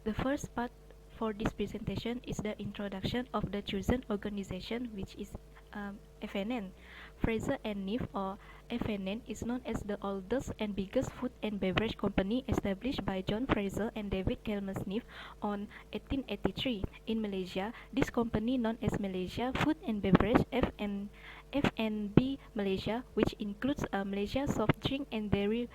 The first part for this presentation is the introduction of the chosen organization, which is FNN. Fraser and Neff, or FNN, is known as the oldest and biggest food and beverage company established by John Fraser and David KMS3064 on 1883. In Malaysia, this company, known as Malaysia Food and Beverage FNB Malaysia, which includes Malaysia soft drink and dairy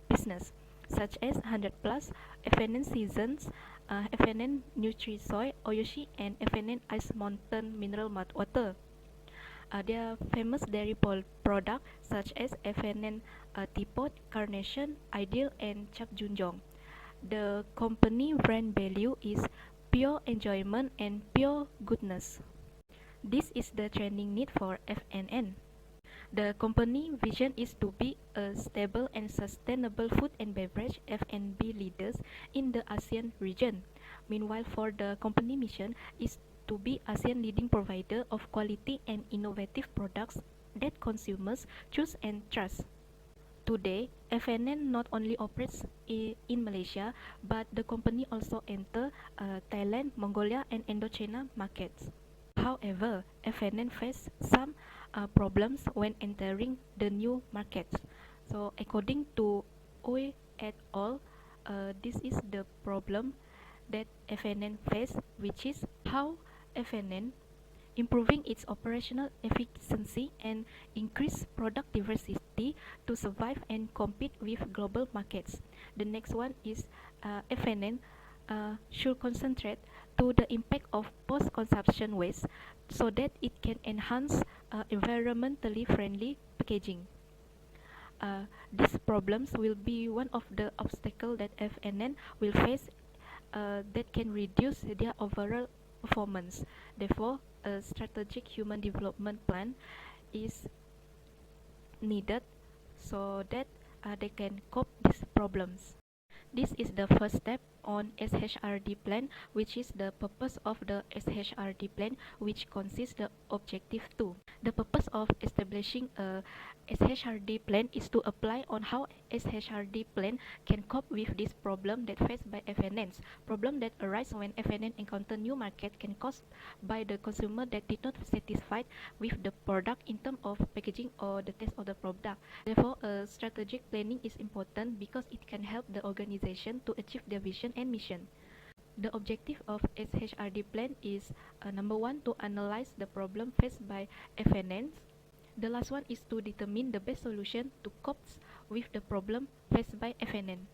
business, such as 100 Plus, FNN Seasons, FNN Nutrisoy, Oyoshi, and FNN Ice Mountain Mineral Water. There are famous dairy products such as FNN Teapot, Carnation, Ideal, and Chap Junjong. The company brand value is pure enjoyment and pure goodness. This is the training need for FNN. The company vision is to be a stable and sustainable food and beverage F&B leaders in the ASEAN region. Meanwhile, for the company mission is to be ASEAN leading provider of quality and innovative products that consumers choose and trust. Today, FNN not only operates in Malaysia, but the company also enter Thailand, Mongolia, and Indochina markets. However, FNN faced some problems when entering the new markets. So, according to Ooi et al., this is the problem that FNN faced, which is how FNN improving its operational efficiency and increase product diversity to survive and compete with global markets. The next one is FNN should concentrate to the impact of post-consumption waste so that it can enhance environmentally friendly packaging. These problems will be one of the obstacles that FNN will face that can reduce their overall performance. Therefore, a strategic human development plan is needed so that they can cope these problems. This is the first step on SHRD plan, which is the purpose of the SHRD plan, which consists the objective 2. The purpose of establishing a SHRD plan is to apply on how SHRD plan can cope with this problem that faced by FNNs. Problem that arise when FNN encounter new market can caused by the consumer that did not satisfied with the product in terms of packaging or the taste of the product. Therefore, strategic planning is important because it can help the organization to achieve their vision and mission. The objective of SHRD plan is number 1, to analyze the problem faced by FNNs. The last one is to determine the best solution to cope with the problem faced by FNN.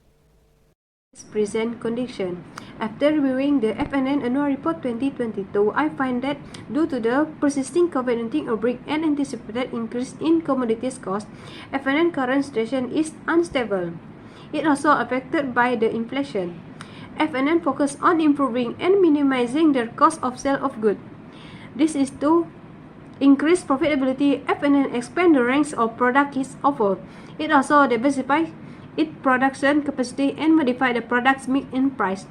Present condition. After reviewing the FNN Annual Report 2022, I find that due to the persisting COVID-19 outbreak and anticipated increase in commodities cost, FNN current situation is unstable. It also affected by the inflation. FNN focus on improving and minimizing their cost of sale of goods. This is to increase profitability. FNN expand the range of product it offer. It also diversify its production capacity and modify the products mix and price.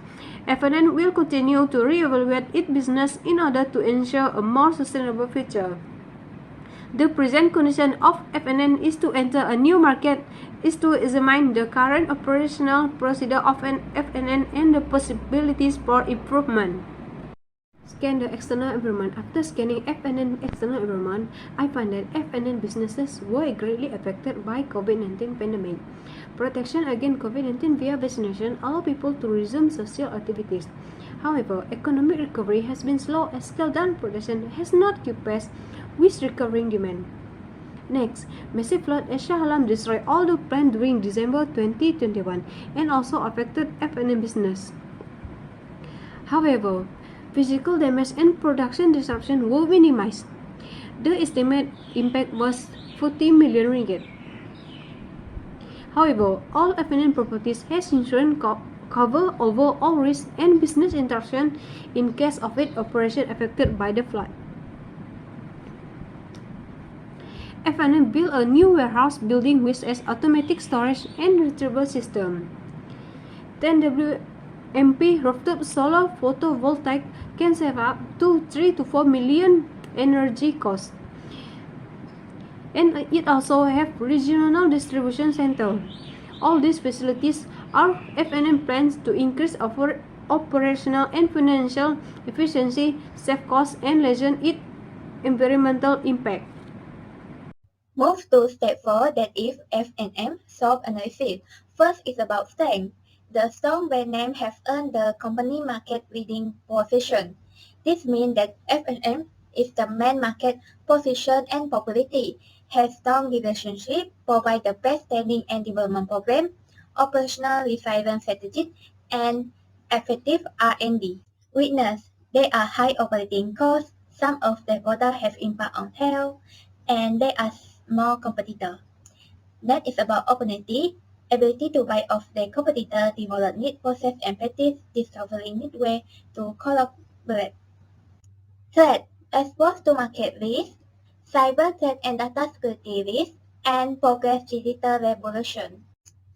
FNN will continue to reevaluate its business in order to ensure a more sustainable future. The present condition of FNN is to enter a new market, is to examine the current operational procedure of an FNN and the possibilities for improvement. Scan the external environment. After scanning FNN external environment, I find that FNN businesses were greatly affected by COVID-19 pandemic. Protection against COVID-19 via vaccination allow people to resume social activities. However, economic recovery has been slow as scaled-down production has not kept pace with recovering demand. Next, massive flood at Shah Alam destroyed all the plants during December 2021 and also affected FNN business. However, physical damage and production disruption were minimized. The estimated impact was 40 million ringgit. However, all FNN properties has insurance cover over all risks and business interruption in case of its operation affected by the flood. FNN built a new warehouse building which has automatic storage and retrieval system. 10 WMP rooftop solar photovoltaic can save up to 3 to 4 million energy cost. And it also have regional distribution center. All these facilities are FNN plans to increase operational and financial efficiency, save costs, and lessen its environmental impact. Move to step 4, that is F&M, SWOT analysis. First is about strength. The strong brand name have earned the company market leading position. This means that F&M is the main market position and popularity, has strong relationship, provide the best training and development program, operational resilience strategy, and effective R&D. Weakness, they are high operating costs, some of their products have impact on health, and they are small competitor. That is about opportunity, ability to buy off their competitor, develop need process and practice, discovering new way to collaborate. Threat, exposed to market risk, cyber threat and data security risk, and progress digital revolution.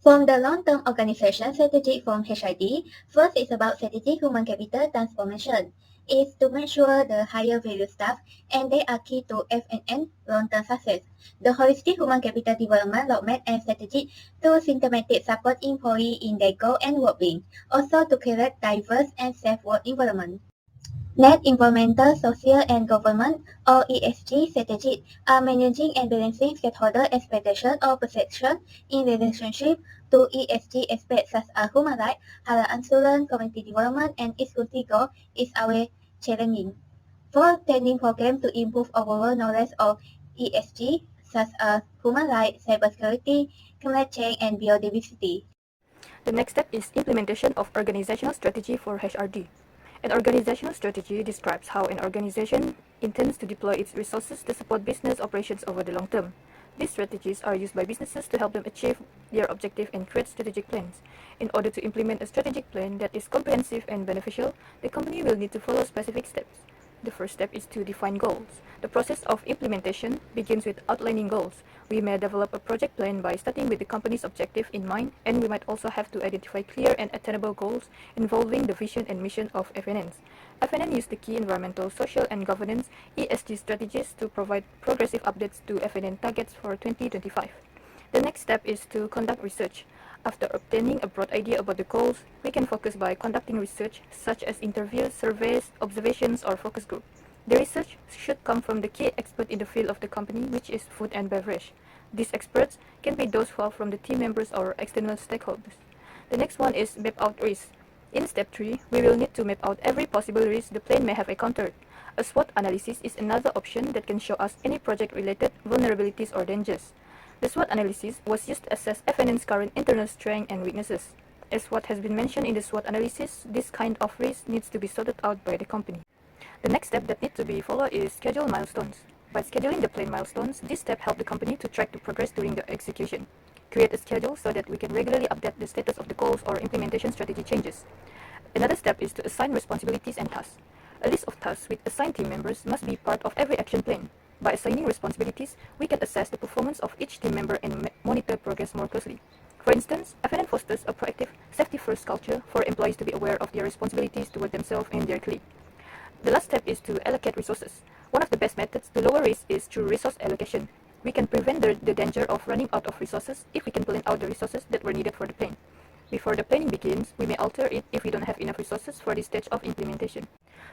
From the long-term organization strategy from SHRD, first is about strategic human capital transformation. Is to make sure the higher value staff and they are key to F&N long-term success. The holistic human capital development roadmap and strategy to systematic support employee in their goal and well-being. Also to create diverse and safe work environment. Net environmental, social, and government or ESG strategies are managing and balancing stakeholder expectation or perception in relationship to ESG aspects such as human rights, halal insurance, community development, and equity goal is our challenging. For training program to improve overall knowledge of ESG such as human rights, cybersecurity, climate change, and biodiversity. The next step is implementation of organizational strategy for HRD. An organizational strategy describes how an organization intends to deploy its resources to support business operations over the long term. These strategies are used by businesses to help them achieve their objective and create strategic plans. In order to implement a strategic plan that is comprehensive and beneficial, the company will need to follow specific steps. The first step is to define goals. The process of implementation begins with outlining goals. We may develop a project plan by starting with the company's objective in mind, and we might also have to identify clear and attainable goals involving the vision and mission of FNNs. FNN use the key environmental, social, and governance ESG strategies to provide progressive updates to FNN targets for 2025. The next step is to conduct research. After obtaining a broad idea about the goals, we can focus by conducting research such as interviews, surveys, observations, or focus group. The research should come from the key expert in the field of the company, which is food and beverage. These experts can be those who are from the team members or external stakeholders. The next one is map out risk. In step 3, we will need to map out every possible risk the plan may have encountered. A SWOT analysis is another option that can show us any project-related vulnerabilities or dangers. The SWOT analysis was used to assess FNN's current internal strengths and weaknesses. As what has been mentioned in the SWOT analysis, this kind of risk needs to be sorted out by the company. The next step that needs to be followed is schedule milestones. By scheduling the planned milestones, this step helps the company to track the progress during the execution. Create a schedule so that we can regularly update the status of the goals or implementation strategy changes. Another step is to assign responsibilities and tasks. A list of tasks with assigned team members must be part of every action plan. By assigning responsibilities, we can assess the performance of each team member and monitor progress more closely. For instance, FNN fosters a proactive, safety-first culture for employees to be aware of their responsibilities toward themselves and their colleagues. The last step is to allocate resources. One of the best methods to lower risk is through resource allocation. We can prevent the danger of running out of resources if we can plan out the resources that were needed for the plan. Before the planning begins, we may alter it if we don't have enough resources for this stage of implementation.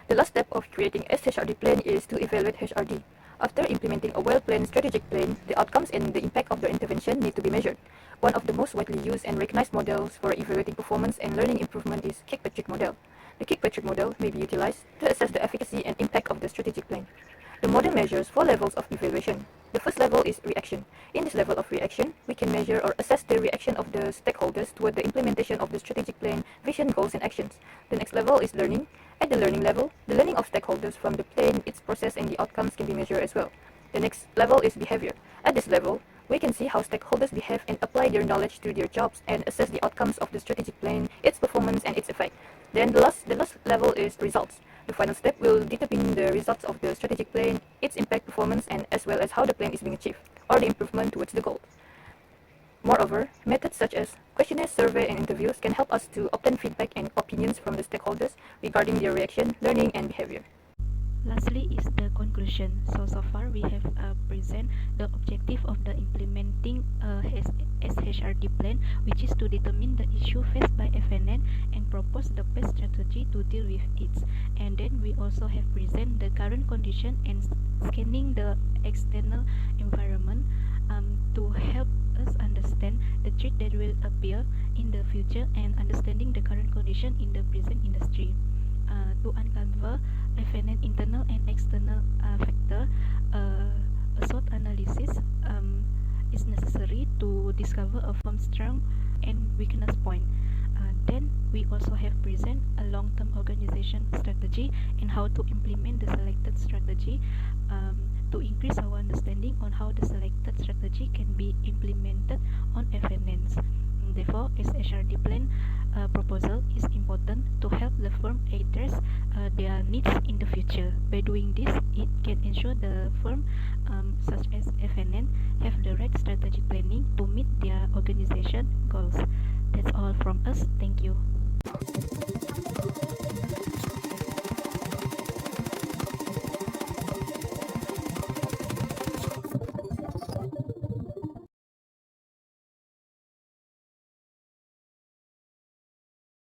The last step of creating a SHRD plan is to evaluate HRD. After implementing a well-planned strategic plan, the outcomes and the impact of the intervention need to be measured. One of the most widely used and recognized models for evaluating performance and learning improvement is Kirkpatrick model. The Kirkpatrick model may be utilized to assess the efficacy and impact of the strategic plan. The model measures 4 levels of evaluation. The first level is reaction. In this level of reaction, we can measure or assess the reaction of the stakeholders toward the implementation of the strategic plan, vision, goals, and actions. The next level is learning. At the learning level, the learning of stakeholders from the plan, its process, and the outcomes can be measured as well. The next level is behavior. At this level, we can see how stakeholders behave and apply their knowledge to their jobs and assess the outcomes of the strategic plan, its performance, and its effect. Then the last level is results. The final step will determine the results of the strategic plan, its impact, performance, and as well as how the plan is being achieved, or the improvement towards the goal. Moreover, methods such as questionnaires, survey, and interviews can help us to obtain feedback and opinions from the stakeholders regarding their reaction, learning, and behavior. Lastly is the conclusion. So far we have present the objective of the implementing SHRD plan, which is to determine the issue faced by FNN and propose the best strategy to deal with it. And then we also have present the current condition and scanning the external environment to help us understand the threat that will appear in the future and understanding the current condition in the present industry. To uncover FNN internal and external factor, a SWOT analysis is necessary to discover a firm's strength and weakness point. Then we also have present a long-term organization strategy and how to implement the selected strategy to increase our understanding on how the selected strategy can be implemented on FNNs. Therefore, SHRD plan proposal is important to help the firm address their needs in the future. By doing this, it can ensure the firm, such as FNN, have the right strategic planning to meet their organization goals. That's all from us. Thank you.